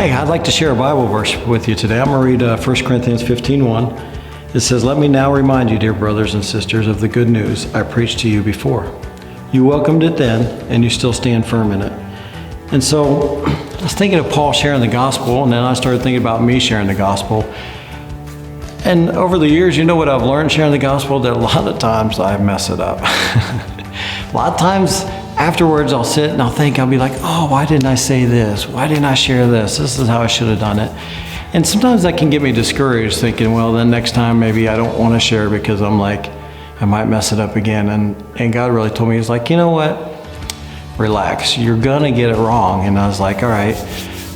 Hey, I'd like to share a Bible verse with you today. I'm going to read 1 Corinthians 15:1. It says, "Let me now remind you, dear brothers and sisters, of the good news I preached to you before. You welcomed it then, and you still stand firm in it." And so I was thinking of Paul sharing the gospel, and then I started thinking about me sharing the gospel. And over the years, you know what I've learned sharing the gospel? That a lot of times I mess it up. A lot of times afterwards I'll sit and I'll be like, oh, why didn't I say this? Why didn't I share this? This is how I should have done it. And sometimes that can get me discouraged, thinking, well, then next time maybe I don't want to share because I'm like, I might mess it up again. And God really told me, He's like, you know what? Relax, you're gonna get it wrong. And I was like, all right.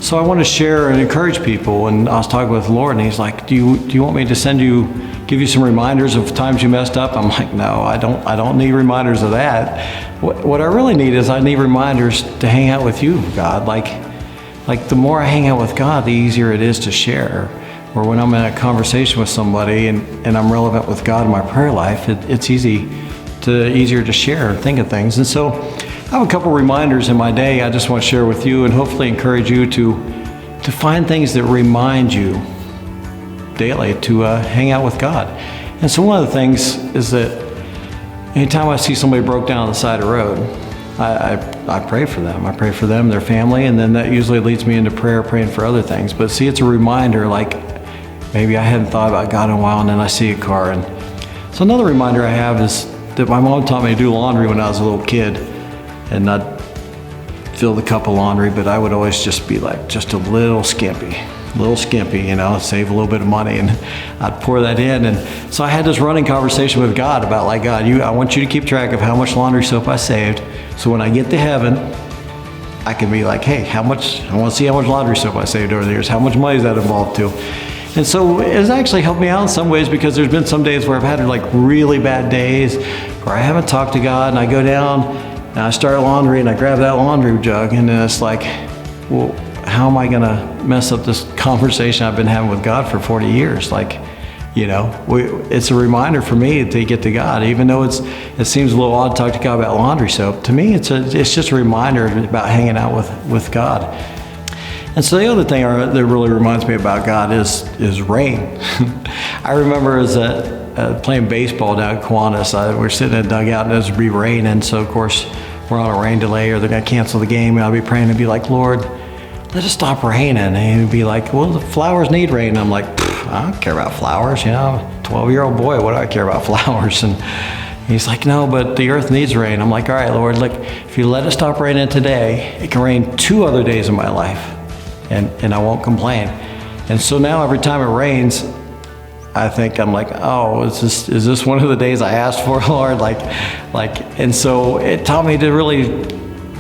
So I want to share and encourage people. And I was talking with the Lord, and He's like, do you want me to give you some reminders of times you messed up? I'm like, no, I don't need reminders of that. What I really need is I need reminders to hang out with you, God. Like the more I hang out with God, the easier it is to share. Or when I'm in a conversation with somebody and I'm relevant with God in my prayer life, it's easier to share and think of things. And so I have a couple reminders in my day I just want to share with you and hopefully encourage you to find things that remind you daily to hang out with God. And so one of the things is that anytime I see somebody broke down on the side of the road, I pray for them. I pray for them, their family, and then that usually leads me into prayer, praying for other things. But see, it's a reminder, like maybe I hadn't thought about God in a while, and then I see a car. And so another reminder I have is that my mom taught me to do laundry when I was a little kid, and not fill the cup of laundry, but I would always just be like, just a little skimpy, save a little bit of money, and I'd pour that in. And so I had this running conversation with God about, like, God, I want you to keep track of how much laundry soap I saved, so when I get to heaven, I can be like, hey, I want to see how much laundry soap I saved over the years. How much money is that involved too? And so it's actually helped me out in some ways, because there's been some days where I've had like really bad days where I haven't talked to God, and I go down and I start laundry and I grab that laundry jug, and then it's like, well, how am I gonna mess up this conversation I've been having with God for 40 years? Like, it's a reminder for me to get to God, even though it seems a little odd to talk to God about laundry soap. To me, it's just a reminder about hanging out with God. And so the other thing that really reminds me about God is rain. I remember as playing baseball down at Kiwanis, we're sitting in a dugout and there's be rain, and so of course we're on a rain delay, or they're gonna cancel the game, and I'll be praying and be like, Lord, let it stop raining. And he'd be like, well, the flowers need rain. And I'm like, I don't care about flowers, 12-year-old boy, what do I care about flowers? And he's like, no, but the earth needs rain. I'm like, all right, Lord, look, if you let it stop raining today, it can rain 2 other days of my life, and I won't complain. And so now every time it rains, I'm like, oh, is this one of the days I asked for, Lord? And so it taught me to really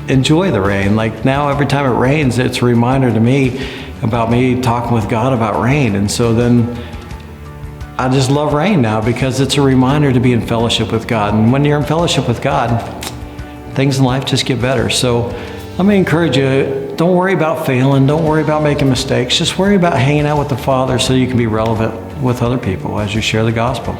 enjoy the rain. Like now, every time it rains, it's a reminder to me about me talking with God about rain. And so then I just love rain now, because it's a reminder to be in fellowship with God. And when you're in fellowship with God, things in life just get better. So let me encourage you, don't worry about failing. Don't worry about making mistakes. Just worry about hanging out with the Father so you can be relevant with other people as you share the gospel.